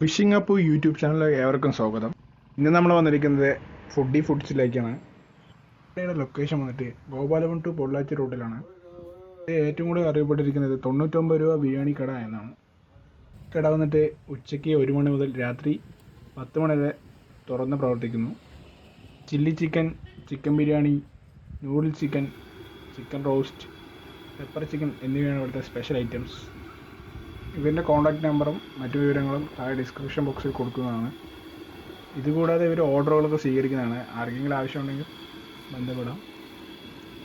Phishing up YouTube ചാനലിലേക്ക് ഏവർക്കും സ്വാഗതം. ഇന്ന് നമ്മൾ വന്നിരിക്കുന്നത് ഫുഡ്സിലേക്കാണ്. ഇവിടെ ലൊക്കേഷൻ വന്നിട്ട് ഗോപാലപുരം ടു പൊള്ളാച്ചി റൂട്ടിലാണ്. ഏറ്റവും കൂടുതൽ അറിയപ്പെട്ടിരിക്കുന്നത് 99 രൂപ ബിരിയാണി കട എന്നാണ്. കട വന്നിട്ട് ഉച്ചയ്ക്ക് 1 മണി മുതൽ രാത്രി 10 മണി വരെ തുറന്ന് പ്രവർത്തിക്കുന്നു. Chilli chicken, chicken biryani, noodle chicken, chicken roast, pepper chicken എന്നിവയാണ് ഇവിടുത്തെ സ്പെഷ്യൽ ഐറ്റംസ്. ഇവരുടെ കോൺടാക്റ്റ് നമ്പറും മറ്റു വിവരങ്ങളും താഴെ ഡിസ്ക്രിപ്ഷൻ ബോക്സിൽ കൊടുക്കുന്നതാണ്. ഇതുകൂടാതെ ഇവർ ഓർഡറുകളൊക്കെ സ്വീകരിക്കുന്നതാണ്. ആർക്കെങ്കിലും ആവശ്യമുണ്ടെങ്കിൽ ബന്ധപ്പെടാം.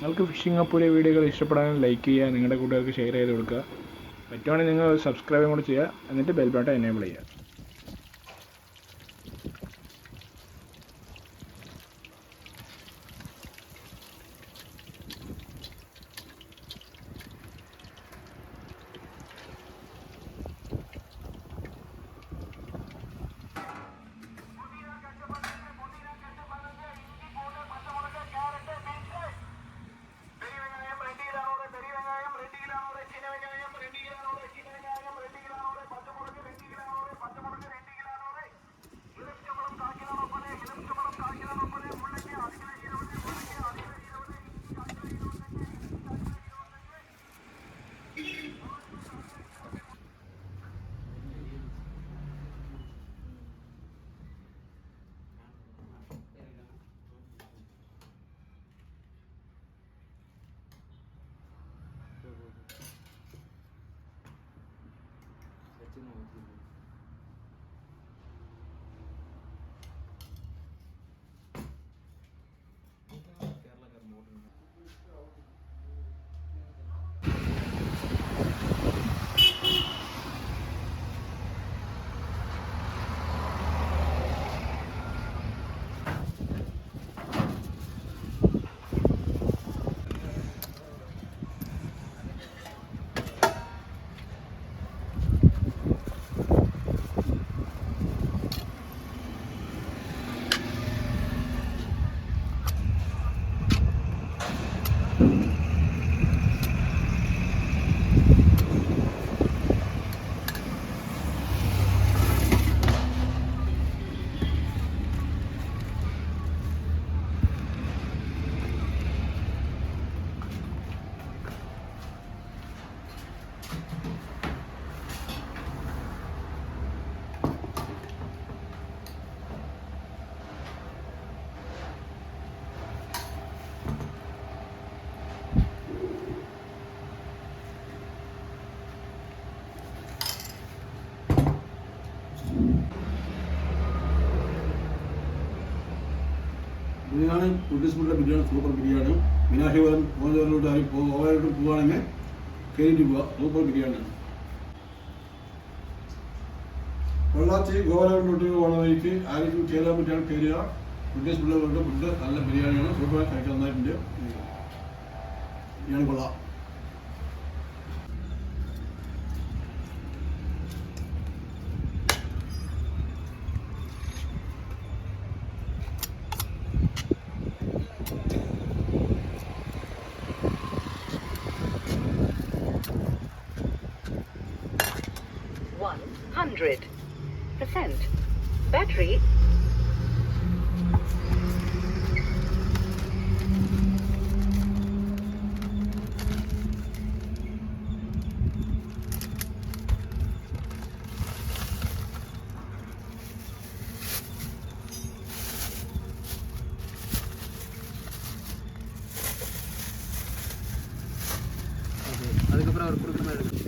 നിങ്ങൾക്ക് ഫിഷിംഗ് അപ്പിലെ വീഡിയോകൾ ഇഷ്ടപ്പെടാനും ലൈക്ക് ചെയ്യുക, നിങ്ങളുടെ കൂട്ടുകാർക്ക് ഷെയർ ചെയ്ത് കൊടുക്കുക. പറ്റുവാണെങ്കിൽ നിങ്ങൾ സബ്സ്ക്രൈബും കൂടി ചെയ്യുക, എന്നിട്ട് ബെൽ ബട്ടൺ എനേബിൾ ചെയ്യുക. ബിരിയാണി ബിരിയാണി സൂപ്പർ ബിരിയാണി. മീനാക്ഷിപുരം ഓവരോട്ട് പോവുകയാണെങ്കിൽ കയറിയിട്ട് പോവുക. സൂപ്പർ ബിരിയാണിയാണ്. പൊള്ളാച്ചി ഗോപാലപുരത്തോട്ട് പോകുന്ന വഴിക്ക് ആരെങ്കിലും കയറാൻ പറ്റിയാണ് കയറുക. പിള്ളേരുടെ ഫുഡ് നല്ല ബിരിയാണിയാണ്. സൂപ്പർ കഴിക്കാൻ നന്നായിട്ടുണ്ട്. ബിരിയാണി കൊള്ളാം. %. Battery. அதுக்கப்புறம் அவர் கொடுக்குற மாதிரி இருக்கும்.